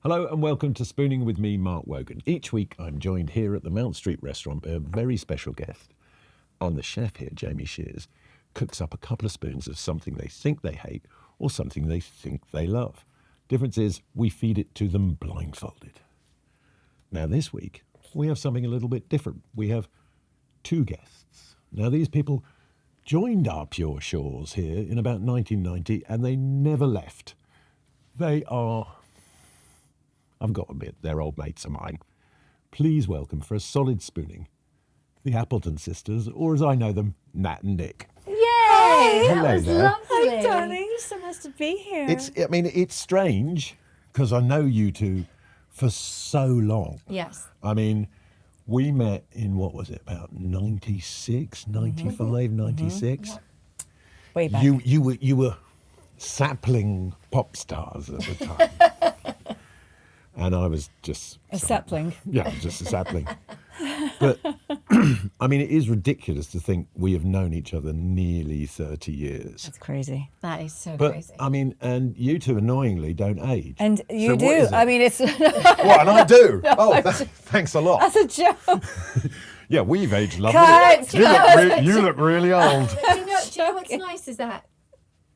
Hello and welcome to Spooning with me, Mark Wogan. Each week I'm joined here at the Mount Street restaurant by a very special guest. The chef here, Jamie Shears, cooks up a couple of spoons of something they think they hate or something they think they love. Difference is we feed it to them blindfolded. Now this week we have something a little bit different. We have two guests. Now these people joined our Pure Shores here in about 1990 and they never left. They are... I've got to admit, they're old mates of mine. Please welcome for a solid spooning, the Appleton sisters, or as I know them, Nat and Nick. Yay! Hello That was there. lovely. Hi, darling. So nice to be here. It's strange because I know you two for so long. Yes. I mean, we met in, what was it, about 96, 95, 96? Yeah. Way back. You were sapling pop stars at the time. And I was just... A sapling. Yeah, just a sapling. But, I mean, it is ridiculous to think we have known each other nearly 30 years. That's crazy. That is so But, crazy. I mean, and you two annoyingly don't age. And you So what do. is it? I mean, it's What, and I do? Thanks a lot. that's a joke. Yeah, we've aged lovely. Cut. You look really old. Do you know what's nice is that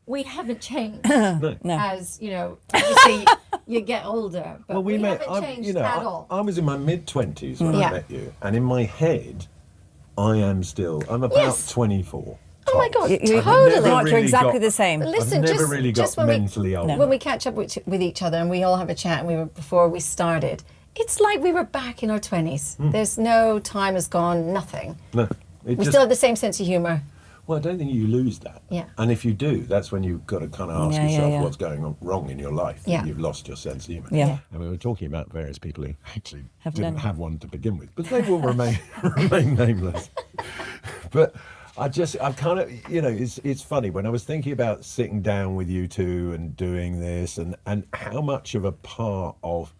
we haven't changed. No. As, you know, obviously you get older, but Well, we met, haven't changed at all. I was in my mid-20s when I Yeah. met you. And in my head, I'm about Yes. 24. Oh my tops. God, You- I've totally. never Mark, you're really exactly got- the same. Listen, I've never just, really just got when mentally old. when we catch up with each other and we all have a chat, and we were before we started, it's like we were back in our 20s. There's no time has gone, nothing. No, it We just, still have the same sense of humour. well, I don't think you lose that. Yeah. And if you do, that's when you've got to kind of ask Yeah, yeah, yourself yeah. what's going on wrong in your life. Yeah. You've lost your sense of humour. Yeah. And we were talking about various people who actually Have didn't none. have one to begin with, but they will remain nameless. But I kind of, it's funny when I was thinking about sitting down with you two and doing this and how much of a part of,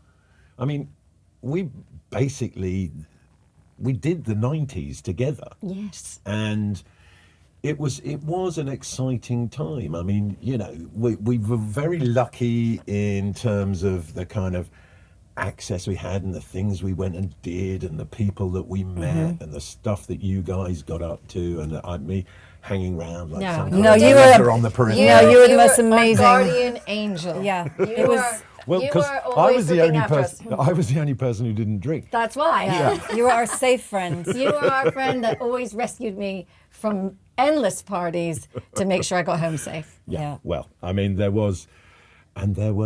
I mean, we did the 90s together. Yes. And it was an exciting time. I mean, we were very lucky in terms of the kind of access we had and the things we went and did and the people that we met and the stuff that you guys got up to and me hanging around like No. some No, kind of you director were- on the periphery. No, you were the most our amazing- guardian angel. Yeah. You It was. were, Well, you because were I always was the looking only after us. person. I was the only person who didn't drink. That's why. You were our safe friend. You were our friend that always rescued me from endless parties to make sure I got home safe. Yeah. Well, I mean, there were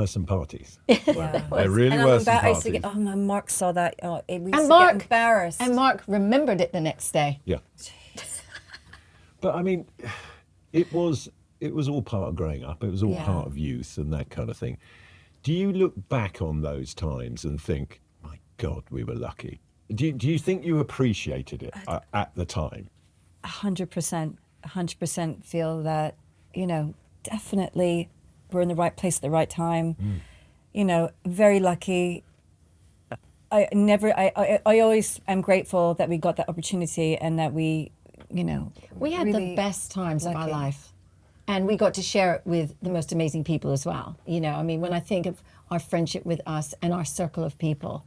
some parties. Yeah. There really And were I'm some I used parties. to get, oh no, Mark saw that. Oh, we used And to Mark- get embarrassed. And Mark remembered it the next day. Yeah. But I mean, it was all part of growing up. It was all Yeah. part of youth and that kind of thing. Do you look back on those times and think, my God, we were lucky? Do you think you appreciated it at the time? 100% feel that, definitely we're in the right place at the right time. Very lucky. I always am grateful that we got that opportunity and that we We had the best times of our lucky. life. And we got to share it with the most amazing people as well. I mean, when I think of our friendship with us and our circle of people,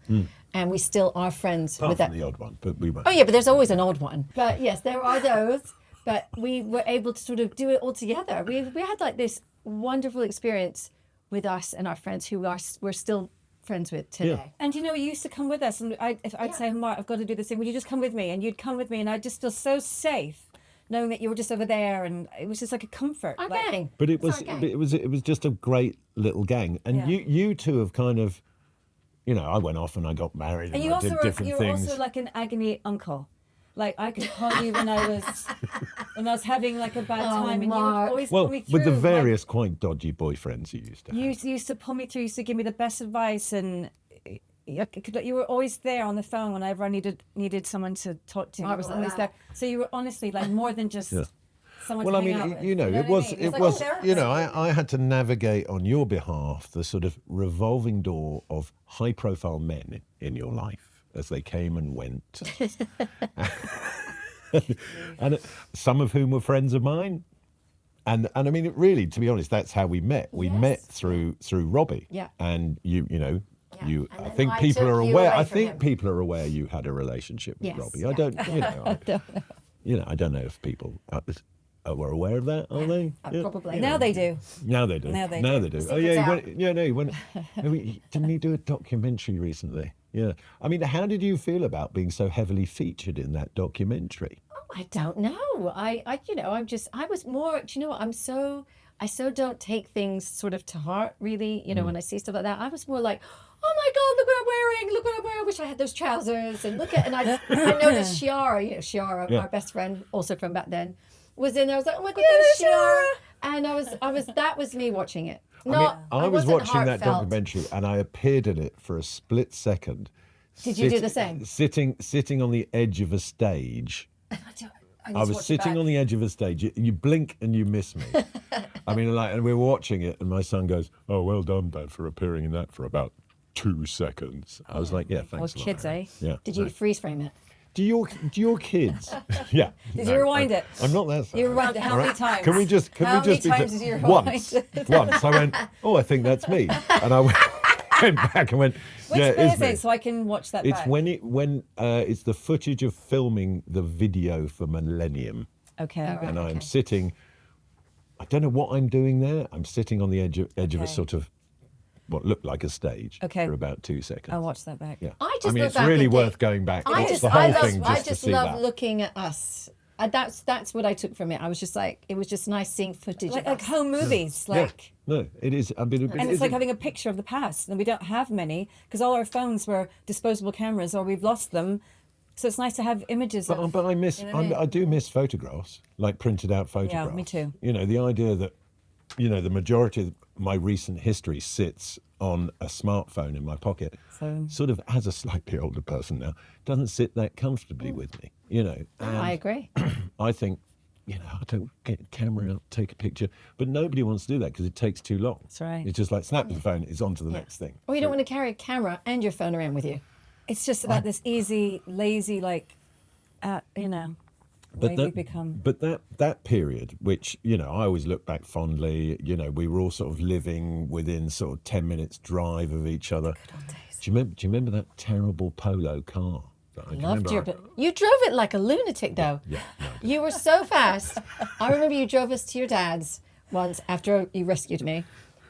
and we still are friends Apart with from that. the odd one, but we weren't. Oh yeah, but there's always an odd one. But yes, there are those. But we were able to sort of do it all together. We had like this wonderful experience with us and our friends who we're still friends with today. And you used to come with us, and I'd say, Mark, I've got to do this thing. Would you just come with me? And you'd come with me, and I'd just feel so safe, knowing that you were just over there, and it was just like a comfort. Our like, gang. But It's our gang. it was just a great little gang. And Yeah. you two have kind of, I went off and I got married and And you I also did were, different you were things. also like an agony uncle. Like I could call you when I was having like a bad time, and you would Mark. always Well, pull me through. with the like, various quite dodgy boyfriends you used to have. you used to pull me through. You used to give me the best advice, and you were always there on the phone whenever I needed someone to talk to. I You was were like always that. there. So you were honestly like more than just someone. Well, to I hang mean, out with. you know, know it what was, I mean? it It's like, was, oh, there- I had to navigate on your behalf the sort of revolving door of high-profile men in your life as they came and went, and some of whom were friends of mine. And I mean, really, to be honest, that's how we met. We met through Robbie. Yeah. And you know, Yeah. You, And I then think I people took are you aware. away I from think him. people are aware you had a relationship with Yes, Robbie. yeah. I don't, you know, I don't know if people were aware of that. Are they? Yeah. Probably. Now they do. Now they do. Now they Now do. they do. The Oh yeah, secret's he went. Didn't he do a documentary recently? Yeah. I mean, how did you feel about being so heavily featured in that documentary? I don't know. I was more, do you know what? I so don't take things sort of to heart, really. You know, when I see stuff like that, I was more like, oh my God, look what I'm wearing. Look what I'm wearing. I wish I had those trousers. And I noticed Shiara, Yeah. our best friend, also from back then, was in there. I was like, oh my God, there's Shiara. And that was me watching it. I was wasn't watching that heartfelt. documentary and I appeared in it for a split second. Did you do the same? Sitting on the edge of a stage. I was sitting on the edge of a stage. You blink and you miss me. I mean, and we were watching it, and my son goes, "Oh, well done, Dad, for appearing in that for about 2 seconds." I was like, "Yeah, thanks." Well, a lot, kids, Harry." eh? Yeah. Did you no. freeze frame it? Do your kids? Yeah. Did you rewind it? I'm not that far. You rewind it how many times? Can we just? How many times did you rewind? Once. I went. Oh, I think that's me, and I went back and went. Which yeah, bit it is is me. it so I can watch that It's back? when it's the footage of filming the video for Millennium. Okay. All right. And I'm Okay. sitting. I don't know what I'm doing there. I'm sitting on the edge of a Okay. sort of what looked like a stage Okay. for about 2 seconds. I'll watch that back. Yeah. I just mean, look it's back really and worth think- going back. I Watch just, the whole I love, thing I just to just see love that. looking at us. That's what I took from it. I was just like, it was just nice seeing footage Like of us. home movies, Yeah. like. No, it is. I mean, And it's like having a picture of the past, and we don't have many because all our phones were disposable cameras, or we've lost them. So it's nice to have images. Of, But I miss. You know what I mean? I do miss photographs, like printed out photographs. me too. You know, the idea that, you know, the majority of my recent history sits on a smartphone in my pocket. So- Sort of, as a slightly older person now, doesn't sit that comfortably with me. You know. And I agree. I think, you know, I don't get a camera out, take a picture, but nobody wants to do that because it takes too long. That's right. It's just like snap the phone, it's on to the next thing. Or you don't want to carry a camera and your phone around with you. It's just about this easy, lazy, like, you know, way we become. But that period, which, you know, I always look back fondly, you know, we were all sort of living within sort of 10 minutes drive of each other. Good old days. Do you remember that terrible Polo car? that I can Loved remember? your. You drove it like a lunatic, though. Yeah, no, I did. You were so fast. I remember you drove us to your dad's once after you rescued me.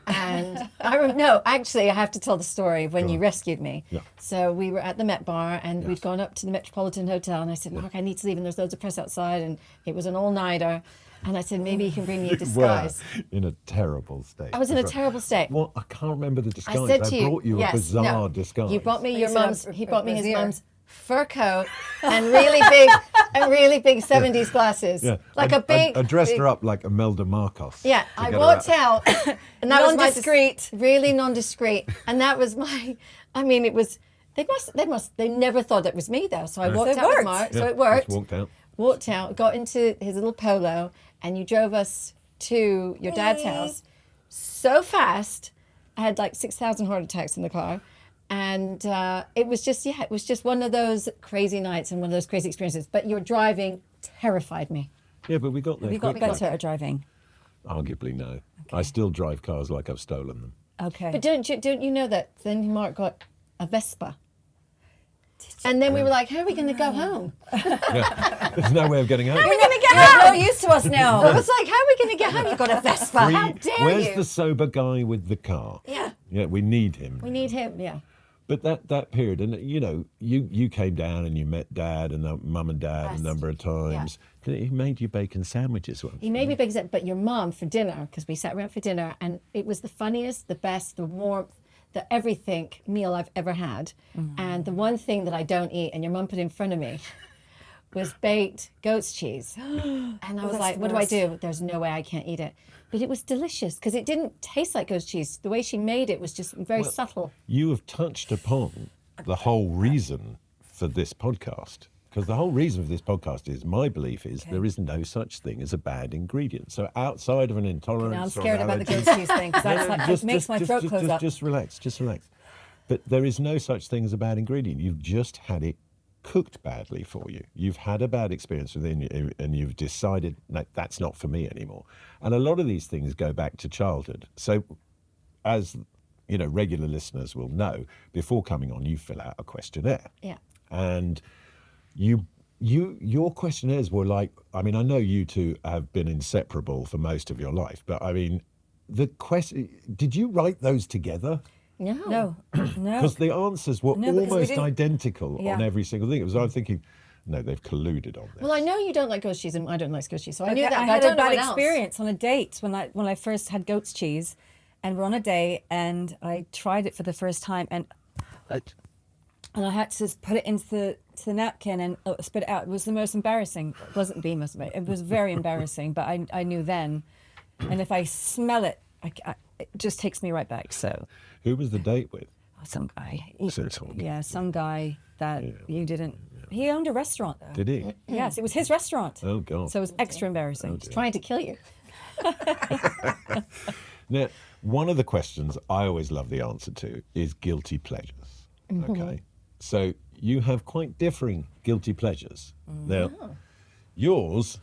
And no, actually, I have to tell the story of when you rescued me. Yeah. So we were at the Met Bar and Yes. we'd gone up to the Metropolitan Hotel and I said, Mark, I need to leave and there's loads of press outside and it was an all-nighter. And I said, maybe you can bring me a You were disguise. in a terrible state. I was in a That's right. terrible state. Well, I can't remember the disguise. I said to you, brought you yes, a bizarre no. disguise. You brought me You your said mum's. a- He brought me his brassiere. mum's fur coat and really big 70s glasses. Yeah, Like I, a big. I dressed big- her up like Imelda Marcos. Yeah, to I get her walked out. out, and that was my Non-discreet. really non-discreet, and that was my. I mean, it was. They never thought it was me though. So I walked So it out with worked. Mark. Yeah, So it worked. just walked out. Walked out, got into his little Polo, and you drove us to your dad's house so fast. I had like 6,000 heart attacks in the car. And it was just one of those crazy nights and one of those crazy experiences. But your driving terrified me. Yeah, but we got there We got quickly. better at driving. Arguably, no. I still drive cars like I've stolen them. Okay. But don't you know that then Mark got a Vespa? And then we were like, how are we going to go home? Yeah. There's no way of getting out. How are we going to get You're home? no use to us now. I was like, how are we going to get home? You got a Vespa. How dare Where's you? the sober guy with the car? Yeah. Yeah, we need him. We need him, yeah. But that period, and you know, you came down and you met Dad and Mum and Dad Yes. a number of times. He made you bacon sandwiches once. He made me big, but your mom for dinner, because we sat around for dinner, and it was the funniest, the best, the warmth, the everything meal I've ever had. And the one thing that I don't eat, and your mum put in front of me, was baked goat's cheese. And I was that's like, the what do I worst. do? There's no way I can't eat it. But it was delicious because it didn't taste like goat's cheese. The way she made it was just very subtle. You have touched upon the whole reason for this podcast. Because the whole reason for this podcast is, my belief is, there is no such thing as a bad ingredient. So outside of an intolerance, Now I'm or scared about the allergy- goat cheese thing because that's like, it makes my throat close up. Just relax, just relax. But there is no such thing as a bad ingredient. You've just had it cooked badly for you. You've had a bad experience within you and you've decided, no, that's not for me anymore. And a lot of these things go back to childhood. So as regular listeners will know, before coming on, you fill out a questionnaire. Yeah. And your questionnaires were like, I mean, I know you two have been inseparable for most of your life, but I mean, did you write those together? No. No. Because the answers were No, because we almost didn't- identical Yeah. on every single thing. I'm thinking, no, they've colluded on this. Well, I know you don't like goat's cheese, and I don't like goat's cheese, so I knew Okay, that. I but had don't a know bad what else. experience on a date when I first had goat's cheese, and we're on a date, and I tried it for the first time, and I had to just put it into the napkin and spit it out. It was the most embarrassing. It wasn't the most embarrassing. It was very embarrassing, but I knew then, and if I smell it, it just takes me right back. So, Who was the date with? some guy. Seriously. Yeah, some guy that you didn't. He owned a restaurant though. Did he? Yes, it was his restaurant. Oh, God. So it was extra embarrassing. Trying to kill you. Now, one of the questions I always love the answer to is guilty pleasures. Okay. So you have quite differing guilty pleasures. Now, yours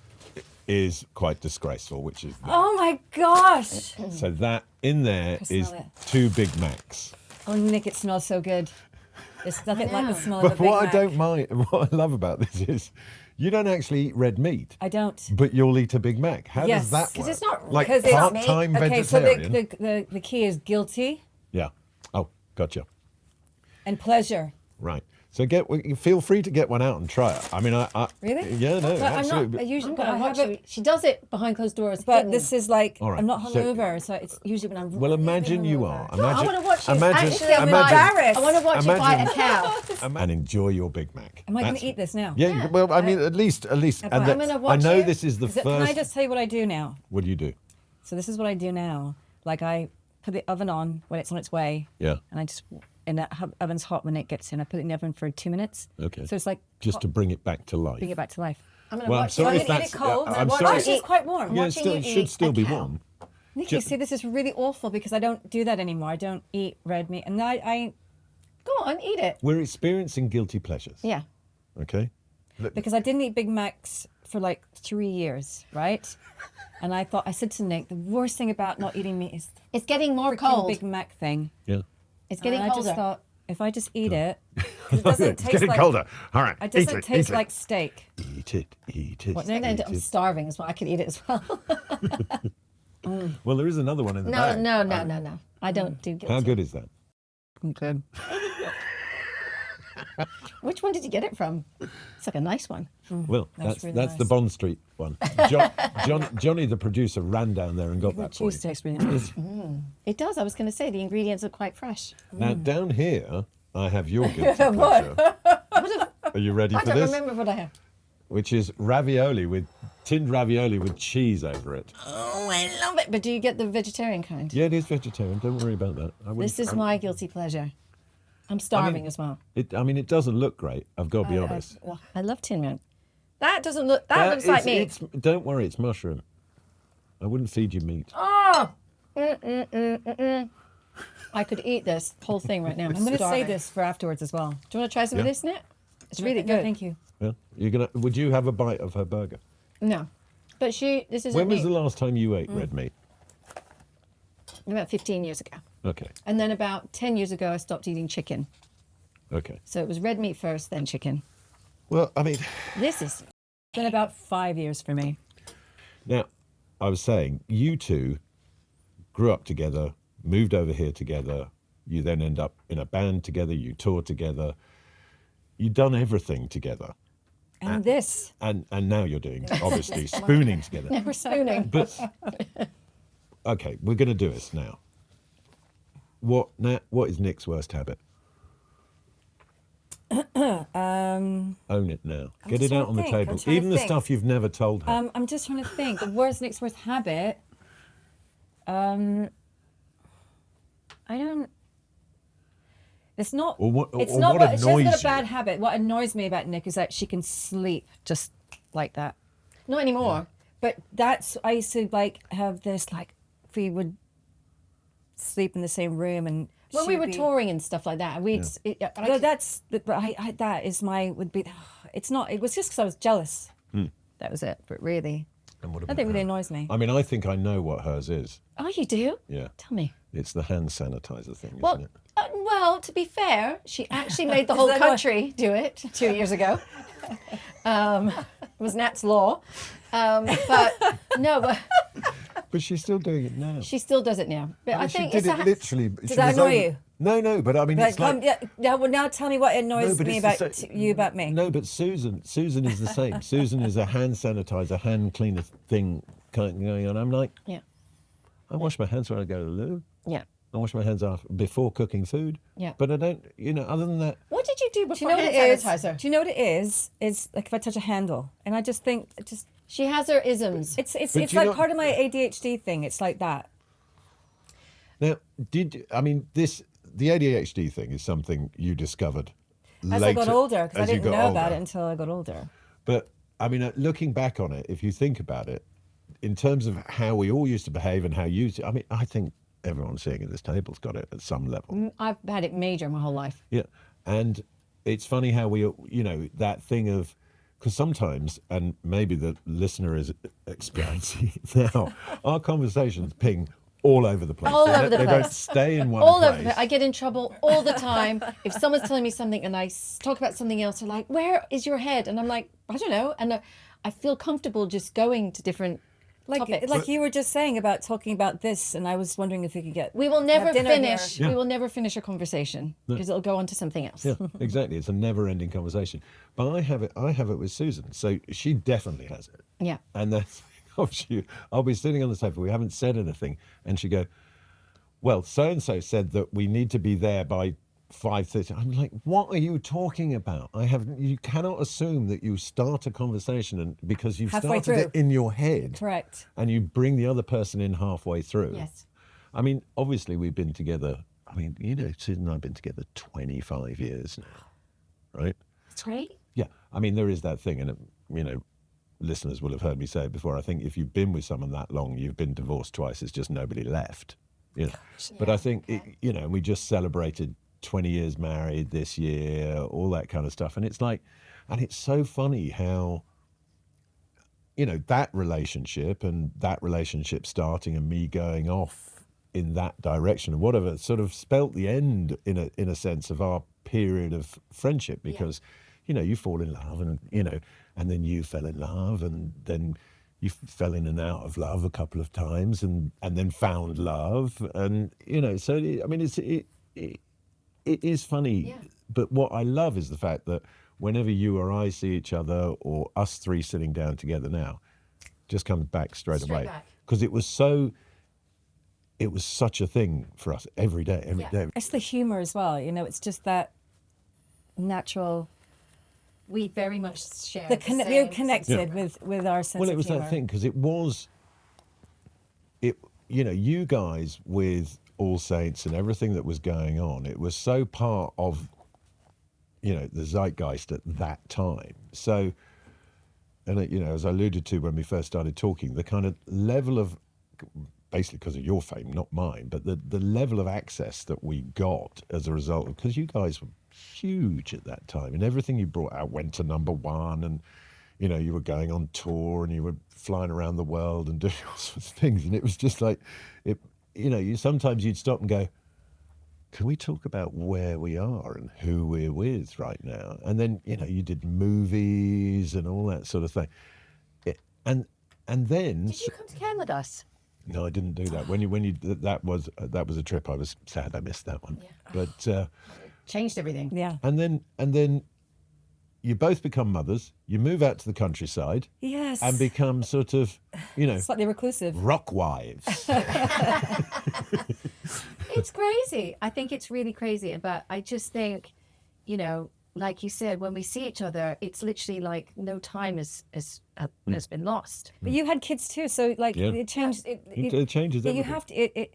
is quite disgraceful, which is Oh my gosh! so that in there smell is it. 2 Big Macs. Oh, Nick, it smells so good. It's nothing like the know. smell of But a Big what I Mac. don't mind, what I love about this is, you don't actually eat red meat, I don't. but you'll eat a Big Mac. How Yes. does that 'Cause work? it's not- like 'cause it's part-time Okay, so vegetarian. the key is guilty Yeah. Oh, gotcha. and pleasure. Right. So feel free to get one out and try it. I mean, I Really? Yeah, no, But I'm absolutely. not. I usually, I'm but gonna I watch have it. it. She does it behind closed doors. But hidden. this is like All right, I'm not so- hungover, so it's usually when I'm. Well, really imagine you hungover. are. No, I want to watch you. Imagine, Actually, I'm imagine, embarrassed. I want to watch you bite a Imagine- cow. and enjoy your Big Mac. Am I going That's- to eat this now? Yeah. Well, I mean, at least. I'm And gonna I watch know it. this is the Can first. I just tell you what I do now? What do you do? So this is what I do now. Like I put the oven on when it's on its way. Yeah. And I just and that oven's hot when it gets in. I put it in the oven for 2 minutes. Okay. So it's like Just to bring it back to life. bring it back to life. I'm going to Well, I'm watch sorry you. if I'm gonna eat that's. it cold. I'm Watch sorry. it. It's quite warm. Yeah, watching you it should eat still a be cow. warm. Nikki, see, this is really awful because I don't do that anymore. I don't eat red meat, and I Go on, eat it. We're experiencing guilty pleasures. Yeah. Okay. because I didn't eat Big Macs for like 3 years, right? And I said to Nick, the worst thing about not eating meat is It's getting more the cold. Big Mac thing. Yeah. It's getting And I colder. just thought, if I just eat it, 'cause it doesn't It's taste getting like colder. All right. it doesn't eat taste it, like steak. Eat it. Eat it. What, No, eat I'm it. starving as well. I could eat it as well. Well, there is another one in the No, bag. no. I don't do guilty. How good is that? Good. Which one did you get it from? It's like a nice one. Well, That's that's really that's the nice. Bond Street one. Johnny, the producer, ran down there and got that for Cheese you. tastes really nice. It does. I was going to say the ingredients are quite fresh. Now down here, I have your guilty pleasure. Are you ready I for don't this? remember what I have. Which is tinned ravioli with cheese over it. Oh, I love it. But do you get the vegetarian kind? Yeah, it is vegetarian. Don't worry about that. This is my guilty pleasure. I'm starving as well. It doesn't look great. I've got to be honest. I love tin man. That doesn't look. That looks like me. Don't worry, it's mushroom. I wouldn't feed you meat. Oh. I could eat this whole thing right now. I'm going to say this for afterwards as well. Do you want to try some of Yeah. this, Nick? It's really No, good. thank you. Yeah? Would you have a bite of her burger? No, but this isn't When was me. the last time you ate red meat? About 15 years ago. Okay. And then about 10 years ago, I stopped eating chicken. Okay. So it was red meat first, then chicken. Well, I mean, This is It's been about 5 years for me. now, I was saying, you two grew up together, moved over here together. You then end up in a band together. You tour together. You've done everything together. And this. And now you're doing, obviously, spooning together. we're spooning. But, okay, we're going to do this now. What is Nick's worst habit? Own it now. Get just it out trying on to the think. I'm table. trying to Even the think. stuff you've never told her. I'm just trying to think. The worst Nick's worst habit. I don't. It's not. Or what- it's or not. what She hasn't got annoys a bad you? habit. What annoys me about Nick is that she can sleep just like that. Not anymore. But that's I used to like have this like we would sleep in the same room and When she we would were be- touring and stuff like that, we'd. No, but that is my would be. It's not. It was just because I was jealous. That was it. But really, And what I about think really her? annoys me. I mean, I think I know what hers is. Oh, you do? Yeah. Tell me. It's the hand sanitizer thing, Well, isn't it? well, to be fair, she actually made the whole that what- country do it 2 years ago. It was Nat's law. But no, but But she's still doing it now. she still does it now. But I mean, she think did it's it literally. Did that annoy you? No, but I mean, But it's like... now tell me what annoys but me it's the about same- you about me. No, but Susan is the same. Susan is a hand sanitizer, hand cleaner thing kind of going on. I'm like, yeah, I wash my hands when I go to the loo. yeah. I wash my hands off before cooking food. Yeah. But I don't, other than that, What did you do Do you before know what hand it is? sanitizer? Do you know what it is? It's like if I touch a handle, and I just think She has her isms. it's But it's do you like know- part of my ADHD thing. It's like that. now, the ADHD thing is something you discovered As later. I got older, because I as you didn't got know about older. it until I got older. But I mean, looking back on it, if you think about it, in terms of how we all used to behave and how you, I mean, I think everyone sitting at this table's got it at some level. I've had it major my whole life. Yeah. And it's funny how we, that thing of, because sometimes, and maybe the listener is experiencing it now, our conversations ping all over the place. All over the They don't place. stay in one All place. over. I get in trouble all the time. If someone's telling me something and I talk about something else, they're like, "Where is your head?" And I'm like, "I don't know." And I feel comfortable just going to different topics. Like you were just saying about talking about this, and I was wondering if we could get. We will never have dinner finish. here. We will never finish a conversation because it'll go on to something else. Yeah, exactly. It's a never-ending conversation. But I have it with Susan. So she definitely has it. Yeah. And then I'll be sitting on the sofa, we haven't said anything, and she go, "Well, so-and-so said that we need to be there by 5:30. I'm like, what are you talking about? You cannot assume that you start a conversation and because you've Halfway started it through. in your head. Correct. And you bring the other person in halfway through. Yes. I mean, obviously we've been together, Susan and I have been together 25 years now, right? That's great. Yeah. I mean, there is that thing, and, listeners will have heard me say it before. I think if you've been with someone that long, you've been divorced twice, it's just nobody left. But I think, we just celebrated 20 years married this year, all that kind of stuff. And it's like, and it's so funny how, that relationship starting and me going off in that direction and whatever sort of spelt the end in a sense of our period of friendship because, you fall in love and then you fell in love and then you fell in and out of love a couple of times and then found love. And, so, I mean, it is funny. Yeah. But what I love is the fact that whenever you or I see each other or us three sitting down together now, just comes back straight away. back. Because it was such a thing for us every day. It's the humor as well. It's just that natural. We very much share. We're connected with our sense Well, it of was humor. that thing because you guys with All Saints and everything that was going on, it was so part of, the zeitgeist at that time. So, and as I alluded to when we first started talking, the kind of level of, basically because of your fame, not mine, but the level of access that we got as a result of, because you guys were huge at that time and everything you brought out went to #1 and, you were going on tour and you were flying around the world and doing all sorts of things. And it was just like, sometimes you'd stop and go, can we talk about where we are and who we're with right now? And then, you did movies and all that sort of thing. And then... Did you come to Cannes with us? No, I didn't do that. That was a trip. I was sad I missed that one. Yeah. But Changed everything. Yeah. and then you both become mothers. You move out to the countryside Yes. and become sort of, Slightly reclusive. rock wives. It's crazy. I think it's really crazy. But I just think, like you said, when we see each other, it's literally like no time has been lost. But you had kids too, so like Yeah. it changed. It changes You everything. have to.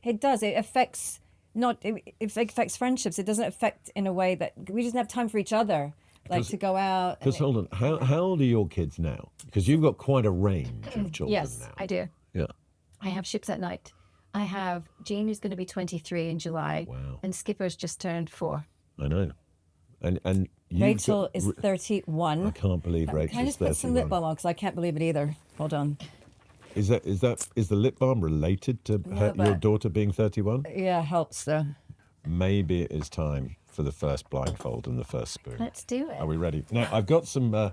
It does. It affects it affects friendships. It doesn't affect in a way that we just have time for each other, like to go out. Because hold on, how old are your kids now? Because you've got quite a range of children Yes, now. I do. Yeah. I have ships at night. I have Jean, who's going to be 23 in July. Wow. And Skipper's just turned 4. I know. And you've Rachel got- is 31. I can't believe Rachel's Can I just put some 31. lip balm on because I can't believe it either. Hold on. Is the lip balm related to your but- daughter being 31? Yeah, helps though. Maybe it is time for the first blindfold and the first spoon. Let's do it. Are we ready? Now, I've got some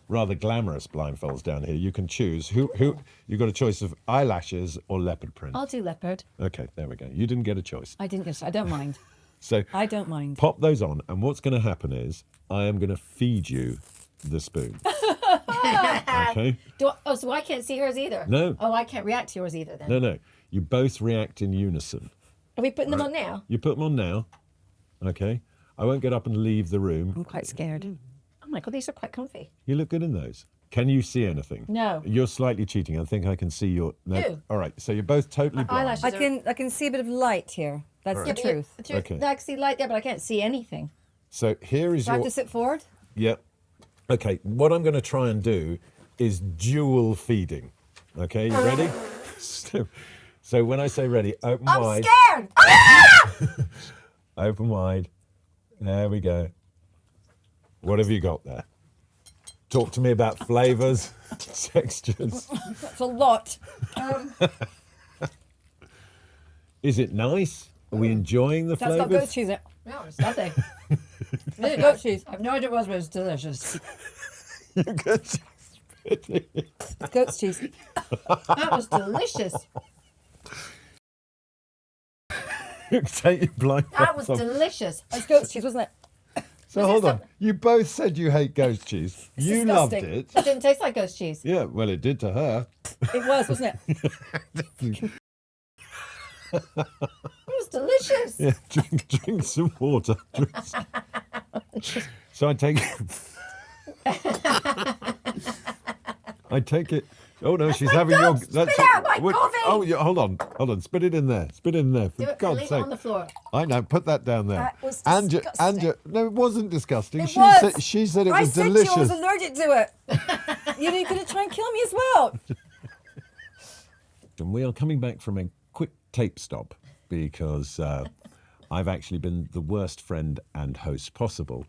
rather glamorous blindfolds down here. You can choose. Who? You've got a choice of eyelashes or leopard print. I'll do leopard. Okay, there we go. You didn't get a choice. I didn't get. I don't mind. So I don't mind. pop those on, and what's going to happen is I am going to feed you the spoon. Okay? So I can't see hers either? No. Oh, I can't react to yours either then? No. You both react in unison. Are we putting them on now? You put them on now. Okay? I won't get up and leave the room. I'm quite scared. Oh my God, these are quite comfy. You look good in those. Can you see anything? No. You're slightly cheating. I think I can see your... No. Ew. All right, so you're both totally blind. Eyelashes. I can see a bit of light here. That's the truth. Okay. I can see light there, but I can't see anything. So here is Do I your... have to sit forward? Yep. Okay, what I'm going to try and do is dual feeding. Okay, you ready? So when I say ready, open I'm wide. scared! Ah! Open wide. There we go. What have you got there? Talk to me about flavours, textures. That's a lot. Is it nice? Are we enjoying the That's got goat flavours? cheese in it. No, it's nothing. It's goat cheese. I have no idea what it was, but it's delicious. It's goat's cheese. That was delicious. Take your blindfolds That was off. delicious. It's goat's cheese, wasn't it? So hold on. You both said you hate ghost cheese. You loved disgusting. it. It didn't taste like ghost cheese. Yeah, well, it did to her. It was, wasn't it? It was delicious. Yeah, drink some water. So I take it. Oh no, she's having your. Spit out my coffee! Oh, yeah, hold on. Spit it in there. Spit it in there. For Do it, God's leave it sake. on the floor. I know. Put that down there. That was Anja, disgusting. no, it wasn't disgusting. It she was. said she said it I was said delicious. to you I was allergic to it. You're going to try and kill me as well. And we are coming back from a quick tape stop because I've actually been the worst friend and host possible.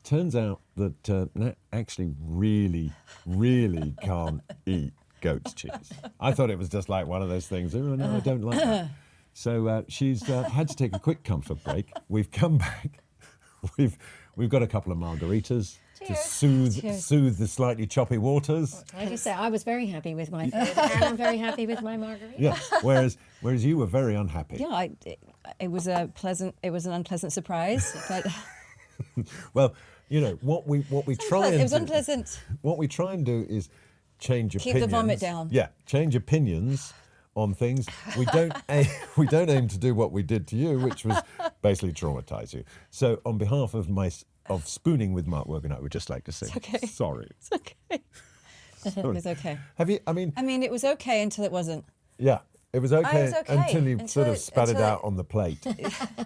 Turns out that Nat actually really, really can't eat goat's cheese. I thought it was just like one of those things. Oh, no, I don't like that. So she's had to take a quick comfort break. We've come back. We've got a couple of margaritas to soothe the slightly choppy waters. Like I say, I was very happy with my food, and I'm very happy with my margarita. Yeah. Whereas you were very unhappy. Yeah, it was an unpleasant surprise, but Well, you know what we try and it was do- unpleasant. What we try and do is change Keep opinions. the vomit down. Yeah, change opinions on things. We don't aim to do what we did to you, which was basically traumatize you. So, on behalf of Spooning with Mark Wogan, I would just like to say okay. sorry. It's okay. It was okay. Have you? I mean, It was okay until it wasn't. yeah. It was okay, was okay until you until sort of it- spat it until out it- on the plate,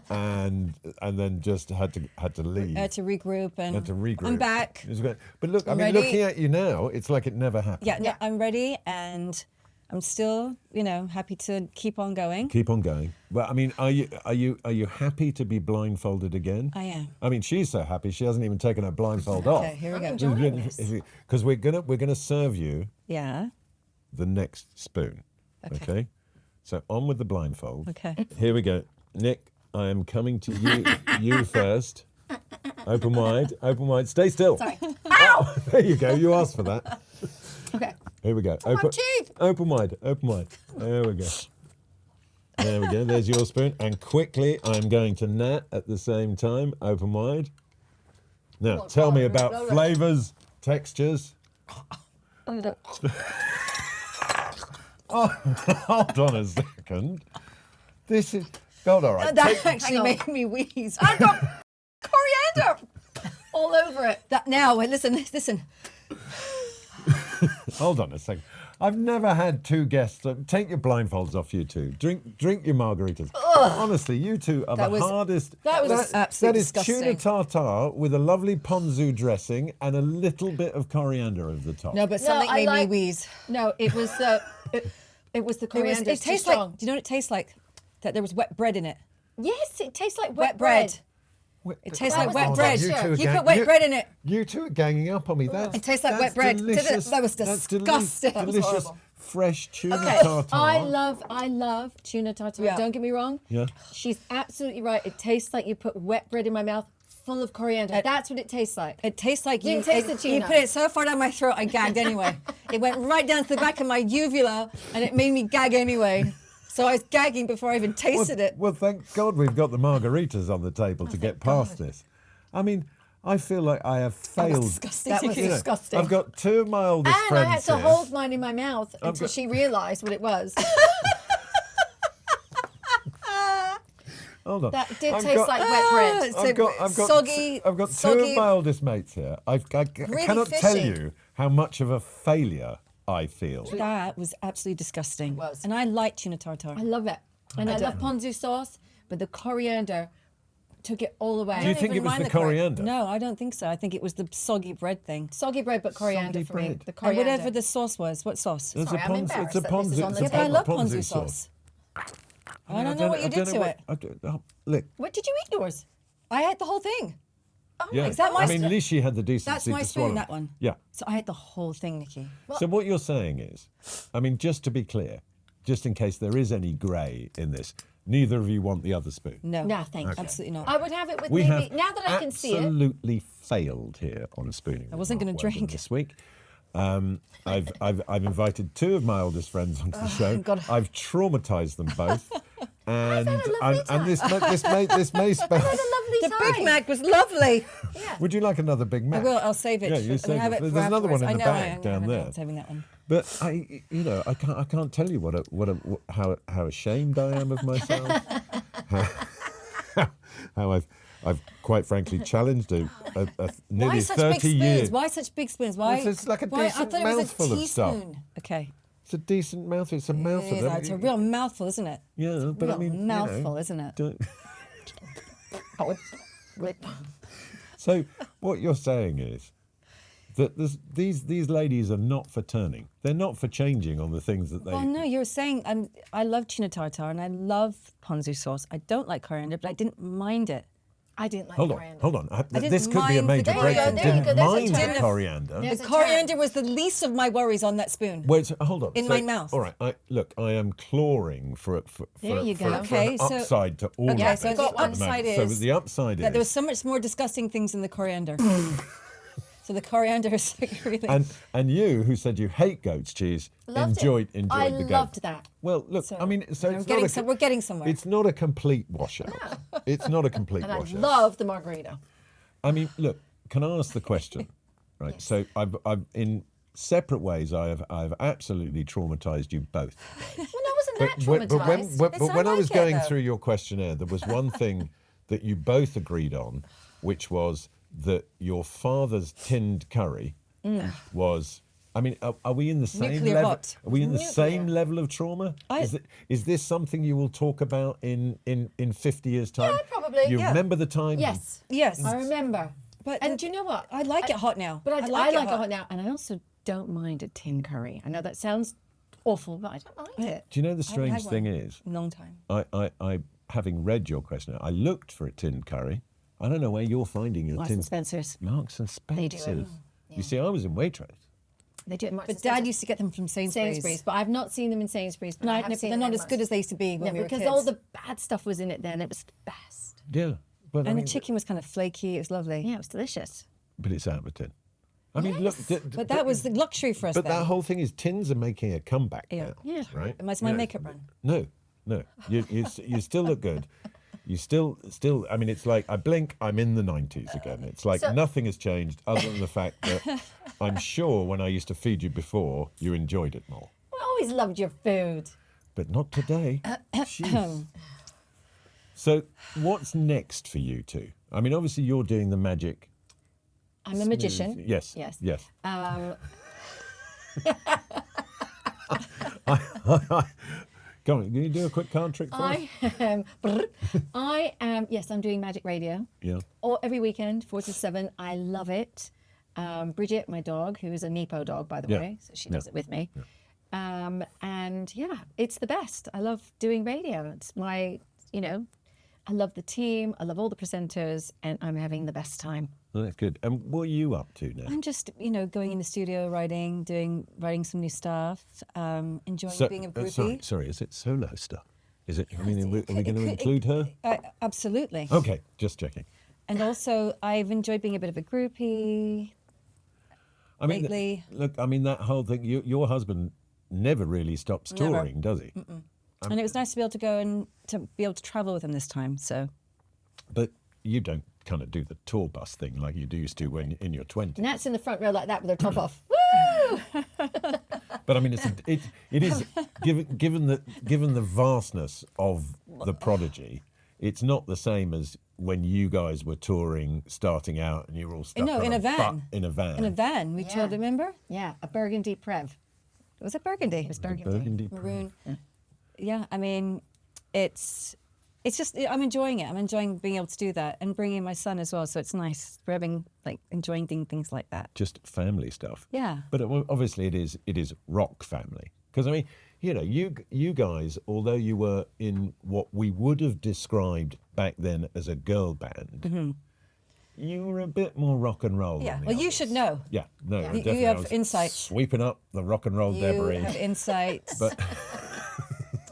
and then just had to leave. I had to regroup and Had to regroup. I'm back. It was great. But look, I I'm mean, ready. looking at you now, it's like it never happened. Yeah, no, I'm ready and I'm still, happy to keep on going. Keep on going. But I mean, are you happy to be blindfolded again? I am. I mean, she's so happy she hasn't even taken her blindfold off. Okay, here we go. enjoying this. Because we're gonna serve you Yeah. the next spoon. Okay. So on with the blindfold. Okay. Here we go. Nick, I am coming to you first. Open wide. Open wide. Stay still. Sorry. Ow! There you go. You asked for that. Okay. Here we go. my teeth. Open wide. Open wide. There we go. There we go. There's your spoon. And quickly, I'm going to Nat at the same time. Open wide. Now, tell me about flavours, textures. Oh, hold on a second. This is... Hold all right. That actually made me wheeze. I got coriander all over it. Listen. Hold on a second. I've never had two guests. Take your blindfolds off, you two. Drink your margaritas. Honestly, you two are the hardest. that was absolutely That is tuna disgusting. tartare with a lovely ponzu dressing and a little bit of coriander over the top. No, but something I made like- me wheeze. No, it was it was the coriander. It tastes like, do you know what it tastes like? That there was wet bread in it. Yes, it tastes like Wet bread. It tastes That like was wet the bread. texture. You put wet bread in it. You two are ganging up on me. It tastes like wet bread. Did it? Delicious. That was That's disgusting. That was delicious horrible. fresh tuna Okay, tartare. I love tuna tartare. Yeah. Don't get me wrong. Yeah. She's absolutely right. It tastes like you put wet bread in my mouth full of coriander. That's what it tastes like. It tastes like You you, taste the you tuna. put it so far down my throat, I gagged anyway. It went right down to the back of my uvula, and it made me gag anyway. So I was gagging before I even tasted it. Well, thank God we've got the margaritas on the table to get past this. I mean, I feel like I have failed. Disgusting. That was You know, disgusting. I've got two of my oldest And friends I had to here. hold mine in my mouth until she realised what it was. Hold on. That did I've taste got- like wet bread. So soggy. I've got two soggy, of my oldest mates here. I cannot tell fishy. you how much of a failure I feel. That was absolutely disgusting. Was. And I like tuna tartare. I love it. And I love ponzu sauce, but the coriander took it all away. Do you think it was the coriander? No, I don't think so. I think it was the soggy bread thing. Soggy bread, but coriander Soggy for me. bread. The And coriander. whatever the sauce was. What sauce? It's Sorry, I'm it's a embarrassed that this is ponzu. on the It's a Yeah, but I love ponzu ponzu sauce. sauce. I don't know what you did to it. Look, What did you eat yours? I had the whole thing. yeah. Is that my I mean, spoon? at least she had the decency That's my to spoon, swallow. that one. Yeah. So I had the whole thing, Nikki. So what you're saying is, I mean, just to be clear, just in case there is any grey in this, neither of you want the other spoon. No. No, thank you. Absolutely not. I would have it with We maybe, have now that I can see it. absolutely failed here on Spooning. I wasn't gonna drink. this week. I've invited two of my oldest friends onto the show. God. I've traumatised them both, and had a lovely and this may spell. Had a lovely The time. Big Mac was lovely. Yeah. Would you like another Big Mac? I will. I'll save it. Yeah, you I'll save have it. for There's another one afterwards. in the I know, bag down there. I'm saving that one. But I can't tell you how ashamed I am of myself. how I've quite frankly challenged a nearly Why such 30 big spoons? years. Why such big spoons? Why? It's like a why, I decent thought it was a mouthful of stuff. teaspoon. Okay. It's a decent mouthful. It's a mouthful. It is, it's a real mouthful, isn't it? Yeah, but real I mean, you mouthful, know, isn't it? don't- Oh, it's So what you're saying is that these ladies are not for turning. They're not for changing on the things that they. Well, no, you're saying I love tuna tartare and I love ponzu sauce. I don't like coriander, but I didn't mind it. I didn't like Hold on, coriander. hold on. didn't This could be a mind the major coriander. breakthrough. There you go, Didn't there's a mind the turn. coriander. There's The a coriander was the least of my worries on that spoon. Wait, hold on. In my mouth. All right, I am clawing for There you go. an Okay, so- upside to all Okay, of so this. the at moment. upside So is the upside That there was is, so much more disgusting things in the coriander. So the coriander is like really. and you who said you hate goat's cheese Loved enjoyed it. the I goat. loved that. Well, look, I mean, so we're it's getting, not a, we're getting somewhere. it's not a complete washout. It's not a complete And I washout. love the margarita. I mean, look, can I ask the question? Right. So I've in separate ways I've absolutely traumatized you both. Well, I wasn't that traumatized. But when I like was it, going though. through your questionnaire, there was one thing that you both agreed on, which was that your father's tinned curry was. I mean, are we in the same Nuclear level? hot. Are we in the same level of trauma? I- Is this something you will talk about in 50 years' time? Yeah, probably. You Yeah. remember the time? Yes. Yes. I remember. But do you know what? I like it hot now. But I like like it hot now. And I also don't mind a tin curry. I know that sounds awful, but I don't mind it. Do you know the I haven't had strange thing one is? in a long time. I having read your questionnaire, I looked for a tinned curry. I don't know where you're finding your Marks tinned and Spencer's. Marks and They do it. Spencer's. You see, I was in Waitrose. They do it much. But Dad used to get them from Sainsbury's, but I've not seen them in Sainsbury's. But No, I I've have never, seen they're them not in as good as they used to be when Yeah, we were because kids. all the bad stuff was in it then. It was the best. Yeah, but I and mean, the chicken was kind of flaky. It was lovely. Yeah, it was delicious. but it's out of a tin. I mean, look, But that was the luxury for us But then. that whole thing is tins are making a comeback Yeah. now. Yeah. Right. It was my makeup run. No, you still look good. You still. I mean, it's like I blink, I'm in the 90s again. It's like So- nothing has changed other than the fact that I'm sure when I used to feed you before, you enjoyed it more. I always loved your food. But not today. Jeez. So, what's next for you two? I mean, obviously, you're doing the magic. I'm a magician. Yes. Yes. Yes. Go on, can you do a quick card trick for us? I'm doing Magic Radio. Yeah. Every weekend, 4 to 7. I love it. Bridget, my dog, who is a Nepo dog, by the Yeah. way, so she does it with me. And yeah, it's the best. I love doing radio. It's my, I love the team. I love all the presenters, and I'm having the best time. Well, that's good. And what are you up to now? I'm just, going in the studio, writing some new stuff, enjoying being a groupie. Sorry, is it solo stuff? Is it? I mean, are we going to include her? Absolutely. Okay, just checking. And also, I've enjoyed being a bit of a groupie. I mean, lately. look, I mean, that whole thing, your husband never really stops Never. touring, does he? And it was nice to be able to go and to be able to travel with him this time. So, But you don't kind of do the tour bus thing like you used to when in your 20s. Nat's in the front row like that with her top off. Woo! But I mean, it is given the vastness of the Prodigy, it's not the same as when you guys were touring, starting out, and you were all stuck in a van. In a van. In a van, we toured, remember? Yeah, a burgundy Prev. Was it burgundy? It was burgundy. Burgundy. Maroon. Yeah, I mean, it's just, I'm enjoying it. I'm enjoying being able to do that and bringing my son as well. So it's nice. We're having, enjoying things like that. Just family stuff. Yeah. But obviously it is rock family. Because, I mean, you guys, although you were in what we would have described back then as a girl band, you were a bit more rock and roll. Yeah. than the Well, you others. should know. Yeah, no, You definitely. have I was insight. Sweeping up the rock and roll You debris. have insights. But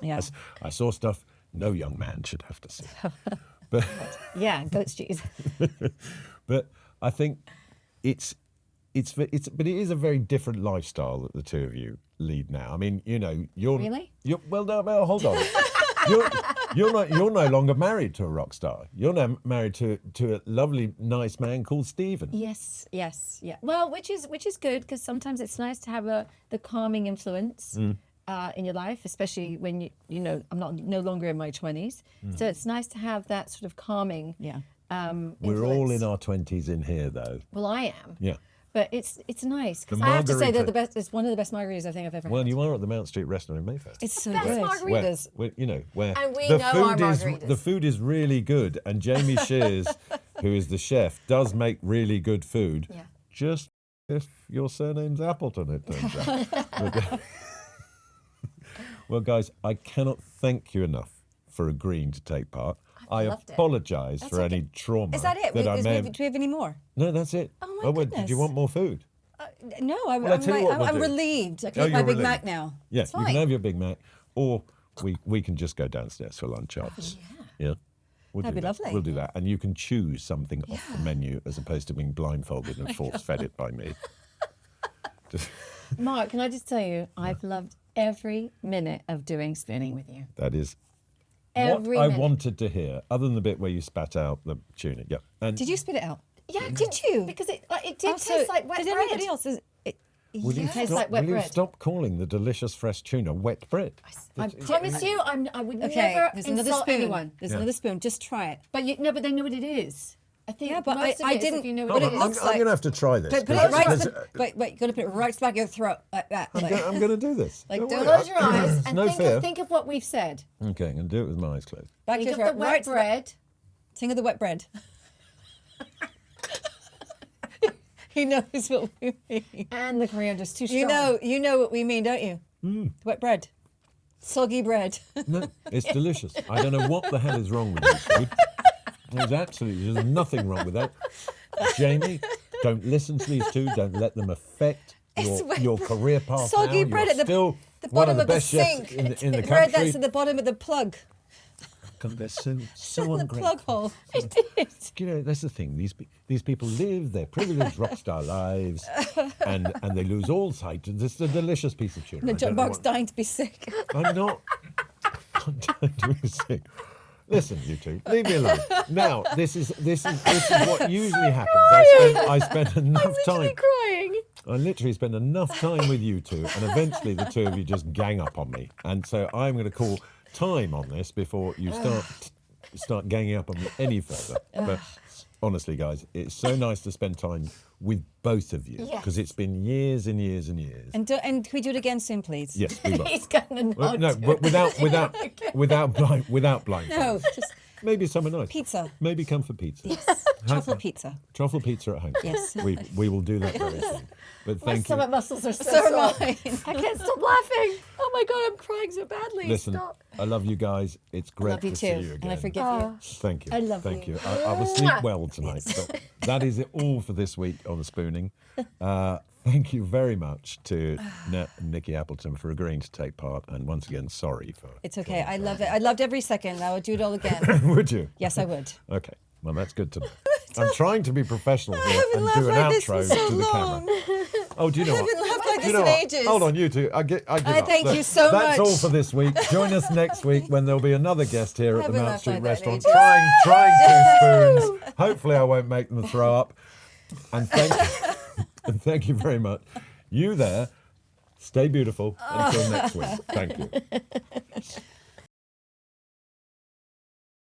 yeah. I saw stuff no young man should have to see. But Yeah, goat's cheese. but I think but it is a very different lifestyle that the two of you lead now. I mean, you're Really? Well, hold on. You're no longer married to a rock star. You're now married to a lovely, nice man called Stephen. Yes, yeah. Well, which is good because sometimes it's nice to have the calming influence in your life, especially when I'm no longer in my 20s. So it's nice to have that sort of calming. Yeah. We're all influence. in our 20s in here, though. Well, I am. Yeah. But it's nice because The I have to say they're margarita- the best. It's one of the best margaritas I think I've ever Well, had. you are at the Mount Street restaurant in Mayfair. It's so Best good. margaritas. Where And we the know food our is margaritas. the food is really good, and Jamie Shears, who is the chef, does make really good food. Yeah. Just if your surname's Appleton, it turns out. Well, guys, I cannot thank you enough for agreeing to take part. I loved it. apologise for any trauma. Is that it? I may have... Do we have any more? No, that's it. Oh, my well, did goodness. you want more food? No, Well, I'll tell you what we'll I'm do. relieved. I can Oh, eat my you're Big relieved. Mac now. Yeah, It's you can fine. have your Big Mac, or we can just go downstairs for lunch after. Yeah. We'll That'd do be that. lovely. We'll do that. And you can choose something off the menu as opposed to being blindfolded and force-fed it by me. Mark, can I just tell you, I've loved every minute of doing Spooning with you. That is Every what I minute. wanted to hear, other than the bit where you spat out the tuna. Yeah. And Did you spit it out? Yeah, Did you? Because it did Also, taste like wet did bread. anybody else? will you, tastes stop, like wet will you bread. stop calling the delicious fresh tuna wet bread? I promise you, I would Okay, never there's another insult spoon. anyone. There's Yeah. another spoon. Just try it. But but they know what it is. I think Yeah, but most of I it is didn't- if you know but what it it is. looks I'm like- going to have to try this. Put it because right. there's- Wait. You're gonna put it right to the back of your throat like that. Like, I'm going to do this. Like, Don't don't worry. Close your eyes It's and no fear. think of what we've said. Okay, I'm going to do it with my eyes closed. back of Think your of the throat. wet Right to the- bread. Think of the wet bread. He knows what we mean. And the coriander's too strong. You know what we mean, don't you? Wet bread, soggy bread. No, it's delicious. I don't know what the hell is wrong with this food. There's nothing wrong with that. Jamie, don't listen to these two. Don't let them affect It's wet your bread. career path Soggy now. bread You're at the still The one bottom of the of the best chefs sink. in the Bread country. that's at the bottom of the plug. God, they're so The ungrateful. plug hole. You know, that's the thing. These people live their privileged rock star lives, and they lose all sight. And this is a delicious piece of tuna. No, I John don't know Mark's what- dying to be sick. I'm not. I'm dying to be sick. Listen, you two, leave me alone. Now, this is what usually happens. I spend enough time. crying. I literally spend enough time with you two, and eventually the two of you just gang up on me. And so I'm going to call time on this before you start ganging up on me any further. But honestly, guys, it's so nice to spend time with both of you because it's been years and years and years. And can we do it again soon, please? Yes, we will. He's going to Well, nod no, to but it. without blind. No, just Maybe somewhere nice. Pizza. Maybe come for pizza. Truffle pizza. Truffle pizza at home. Yes. We will do that very soon. But My thank you. stomach muscles are so So am sore. I. I can't stop laughing. Oh my God, I'm crying so badly. Listen, Stop. I love you guys. It's great Love you to see too. you again. And I forgive you. Thank you. I love Thank you. you. I will sleep well tonight. But that is it all for this week on the Spooning. Thank you very much to Nat and Nikki Appleton for agreeing to take part. And once again, sorry for... It's okay. I love it. I loved every second. I would do it all again. Would you? Yes, I would. Okay. Well, that's good to know. I'm trying to be professional here haven't and laughed do an like this outro for so to the long. camera. Oh, do you know what? haven't laughed like Do you this know in what? ages. Hold on, you two. I give up. thank Look, you so that's much. all for this week. Join us next week when there'll be another guest here at the Haven't Mount laughed Street like that in restaurant ages. trying two spoons. Hopefully I won't make them throw up. And thank you very much. You there, stay beautiful until next week. Thank you.